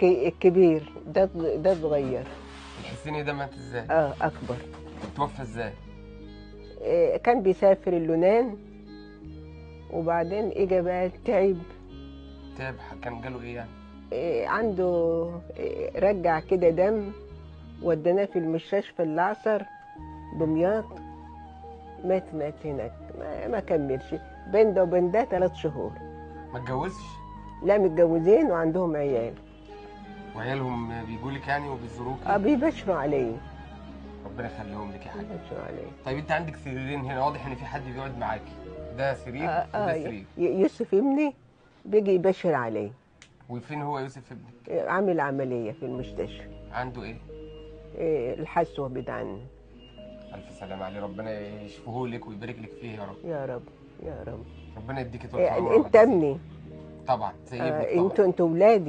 الكبير ده صغير. الحسيني ده مات ازاي؟ اه اكبر. توفى ازاي؟ كان بيسافر اليونان، وبعدين اجى بقى تعب. تعب؟ كان جاله ايه يعني؟ عنده رجع كده دم، وديناه في المستشفى الأعصر دمياط. مات هناك، ما كملش. بين ده وبين ده 3 شهور. ما اتجوزش؟ لا، متجوزين وعندهم عيال. وعيالهم بيجوا لك يعني وبيزوروكي؟ بيبشروا عليه. ربنا يخليهم لك يا حاج. بيبشروا عليه. طيب انت عندك سريرين هنا، واضح ان في حد بيقعد معاكي. ده سرير وده سرير. يوسف ابني بيجي يبشر عليه. وفين هو يوسف ابنك؟ عامل عملية في المستشفى. عنده ايه؟ الحسوة بتاعنا. الف سلامه عليه، ربنا يشفيه لك ويبارك لك فيه يا رب. يا رب. يا رب. ربنا يديكي طول العمر انت ويجزيك. ابني. طبعا زي ابنك طبعا. انتوا ولادي.